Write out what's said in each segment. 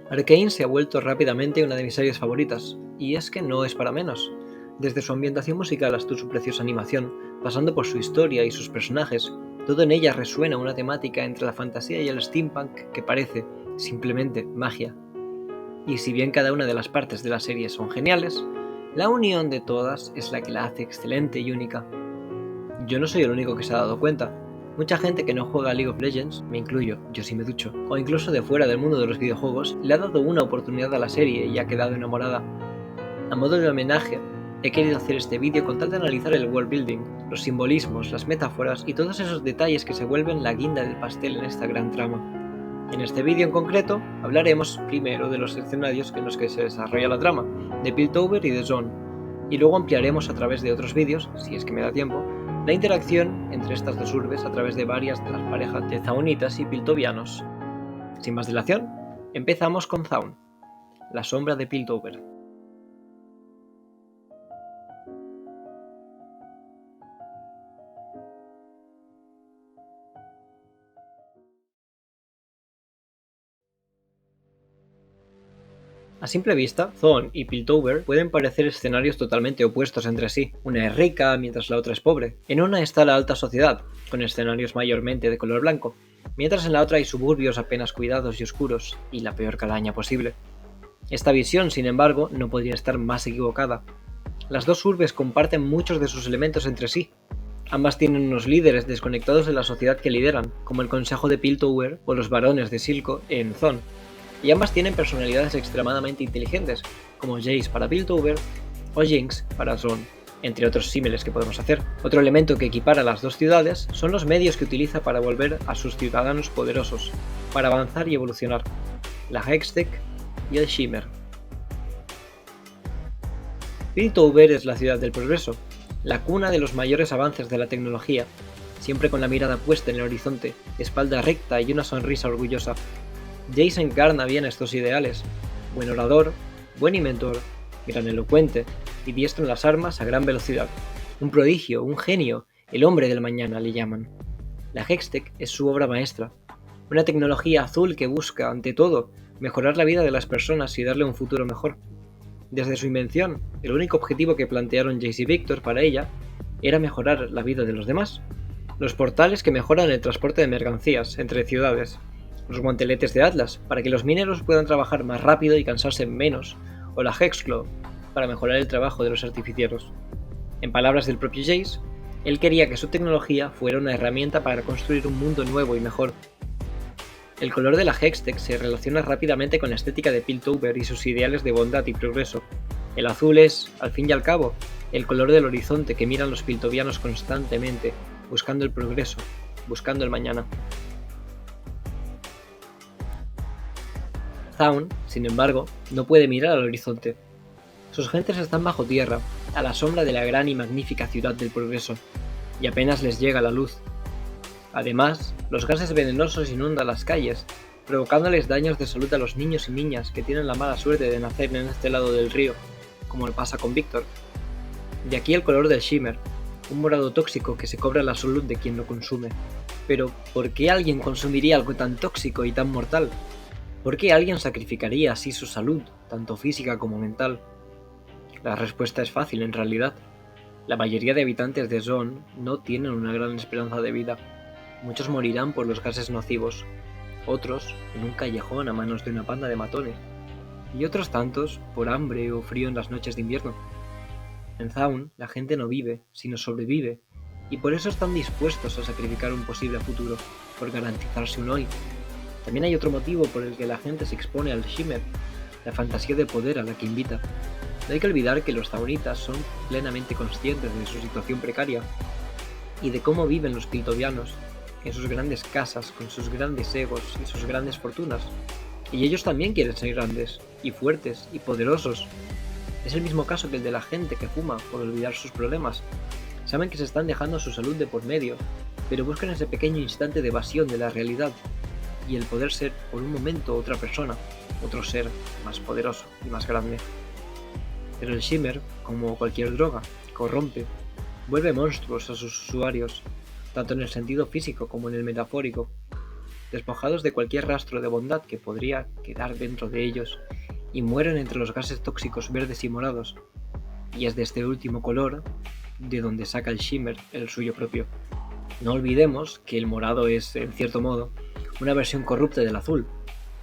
Arcane se ha vuelto rápidamente una de mis series favoritas, y es que no es para menos. Desde su ambientación musical hasta su preciosa animación, pasando por su historia y sus personajes, todo en ella resuena una temática entre la fantasía y el steampunk que parece, simplemente, magia. Y si bien cada una de las partes de la serie son geniales, la unión de todas es la que la hace excelente y única. Yo no soy el único que se ha dado cuenta. Mucha gente que no juega a League of Legends, me incluyo, yo sí me ducho, o incluso de fuera del mundo de los videojuegos, le ha dado una oportunidad a la serie y ha quedado enamorada. A modo de homenaje, he querido hacer este vídeo con tal de analizar el world building, los simbolismos, las metáforas y todos esos detalles que se vuelven la guinda del pastel en esta gran trama. En este vídeo en concreto, hablaremos primero de los escenarios en los que se desarrolla la trama, de Piltover y de Zone, y luego ampliaremos a través de otros vídeos, si es que me da tiempo, la interacción entre estas dos urbes a través de varias de las parejas de Zaunitas y Piltovianos. Sin más dilación, empezamos con Zaun, la sombra de Piltover. A simple vista, Zone y Piltover pueden parecer escenarios totalmente opuestos entre sí. Una es rica mientras la otra es pobre. En una está la alta sociedad, con escenarios mayormente de color blanco, mientras en la otra hay suburbios apenas cuidados y oscuros, y la peor calaña posible. Esta visión, sin embargo, no podría estar más equivocada. Las dos urbes comparten muchos de sus elementos entre sí. Ambas tienen unos líderes desconectados de la sociedad que lideran, como el Consejo de Piltover o los Barones de Silco en Zone. Y ambas tienen personalidades extremadamente inteligentes, como Jace para Piltover o Jinx para Zone, entre otros símiles que podemos hacer. Otro elemento que equipara las dos ciudades son los medios que utiliza para volver a sus ciudadanos poderosos, para avanzar y evolucionar, la Hextech y el Shimmer. Piltover es la ciudad del progreso, la cuna de los mayores avances de la tecnología, siempre con la mirada puesta en el horizonte, espalda recta y una sonrisa orgullosa. Jace encarna bien estos ideales: buen orador, buen inventor, gran elocuente y diestro en las armas a gran velocidad. Un prodigio, un genio, el hombre del mañana le llaman. La Hextech es su obra maestra, una tecnología azul que busca, ante todo, mejorar la vida de las personas y darle un futuro mejor. Desde su invención, el único objetivo que plantearon Jace y Victor para ella era mejorar la vida de los demás. Los portales que mejoran el transporte de mercancías entre ciudades, los guanteletes de Atlas, para que los mineros puedan trabajar más rápido y cansarse menos, o la Hexclaw, para mejorar el trabajo de los artificieros. En palabras del propio Jace, él quería que su tecnología fuera una herramienta para construir un mundo nuevo y mejor. El color de la Hextech se relaciona rápidamente con la estética de Piltover y sus ideales de bondad y progreso. El azul es, al fin y al cabo, el color del horizonte que miran los piltovianos constantemente, buscando el progreso, buscando el mañana. Zaun, sin embargo, no puede mirar al horizonte. Sus gentes están bajo tierra, a la sombra de la gran y magnífica ciudad del progreso, y apenas les llega la luz. Además, los gases venenosos inundan las calles, provocándoles daños de salud a los niños y niñas que tienen la mala suerte de nacer en este lado del río, como pasa con Victor. De aquí el color del Shimmer, un morado tóxico que se cobra la salud de quien lo consume. Pero, ¿por qué alguien consumiría algo tan tóxico y tan mortal? ¿Por qué alguien sacrificaría así su salud, tanto física como mental? La respuesta es fácil en realidad. La mayoría de habitantes de Zone no tienen una gran esperanza de vida. Muchos morirán por los gases nocivos, otros en un callejón a manos de una panda de matones, y otros tantos por hambre o frío en las noches de invierno. En Zaun la gente no vive, sino sobrevive, y por eso están dispuestos a sacrificar un posible futuro, por garantizarse un hoy. También hay otro motivo por el que la gente se expone al Shimmer, la fantasía de poder a la que invita. No hay que olvidar que los Zaunitas son plenamente conscientes de su situación precaria y de cómo viven los piltovianos, en sus grandes casas, con sus grandes egos y sus grandes fortunas. Y ellos también quieren ser grandes, y fuertes, y poderosos. Es el mismo caso que el de la gente que fuma por olvidar sus problemas. Saben que se están dejando su salud de por medio, pero buscan ese pequeño instante de evasión de la realidad, y el poder ser por un momento otra persona, otro ser más poderoso y más grande. Pero el Shimmer, como cualquier droga, corrompe, vuelve monstruos a sus usuarios, tanto en el sentido físico como en el metafórico. despojados de cualquier rastro de bondad que podría quedar dentro de ellos, y mueren entre los gases tóxicos verdes y morados. Y es de este último color de donde saca el Shimmer el suyo propio. No olvidemos que el morado es, en cierto modo, una versión corrupta del azul,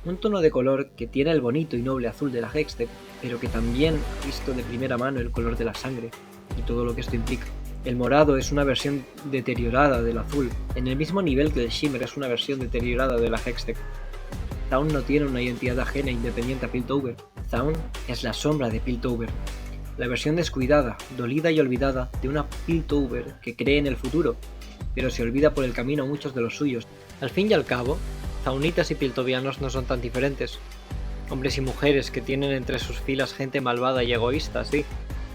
un tono de color que tiene el bonito y noble azul de la Hextech, pero que también ha visto de primera mano el color de la sangre, y todo lo que esto implica. El morado es una versión deteriorada del azul, en el mismo nivel que el Shimmer es una versión deteriorada de la Hextech. Zaun no tiene una identidad ajena e independiente a Piltover. Zaun es la sombra de Piltover, la versión descuidada, dolida y olvidada de una Piltover que cree en el futuro, pero se olvida por el camino a muchos de los suyos. Al fin y al cabo, zaunitas y piltovianos no son tan diferentes. Hombres y mujeres que tienen entre sus filas gente malvada y egoísta, sí,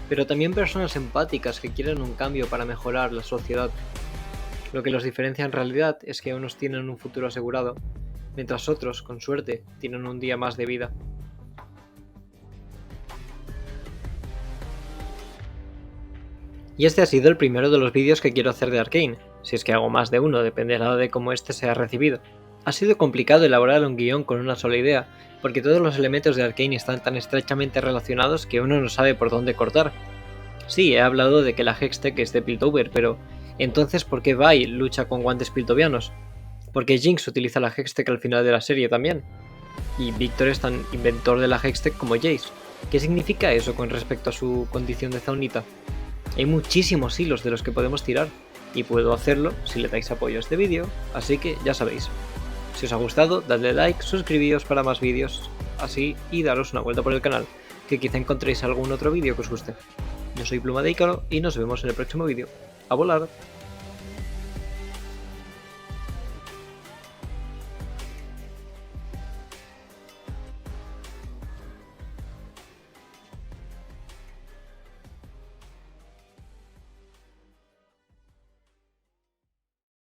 pero también personas empáticas que quieren un cambio para mejorar la sociedad. Lo que los diferencia en realidad es que unos tienen un futuro asegurado, mientras otros, con suerte, tienen un día más de vida. Y este ha sido el primero de los vídeos que quiero hacer de Arcane. Si es que hago más de uno, dependerá de cómo este sea recibido. Ha sido complicado elaborar un guión con una sola idea, porque todos los elementos de Arcane están tan estrechamente relacionados que uno no sabe por dónde cortar. Sí, he hablado de que la Hextech es de Piltover, pero entonces ¿por qué Vi lucha con guantes piltovianos? Porque Jinx utiliza la Hextech al final de la serie también. Y Victor es tan inventor de la Hextech como Jace. ¿Qué significa eso con respecto a su condición de zaunita? Hay muchísimos hilos de los que podemos tirar, y puedo hacerlo si le dais apoyo a este vídeo, así que ya sabéis. Si os ha gustado, dadle like, suscribíos para más vídeos así y daros una vuelta por el canal, que quizá encontréis algún otro vídeo que os guste. Yo soy Pluma de Ícaro y nos vemos en el próximo vídeo. ¡A volar!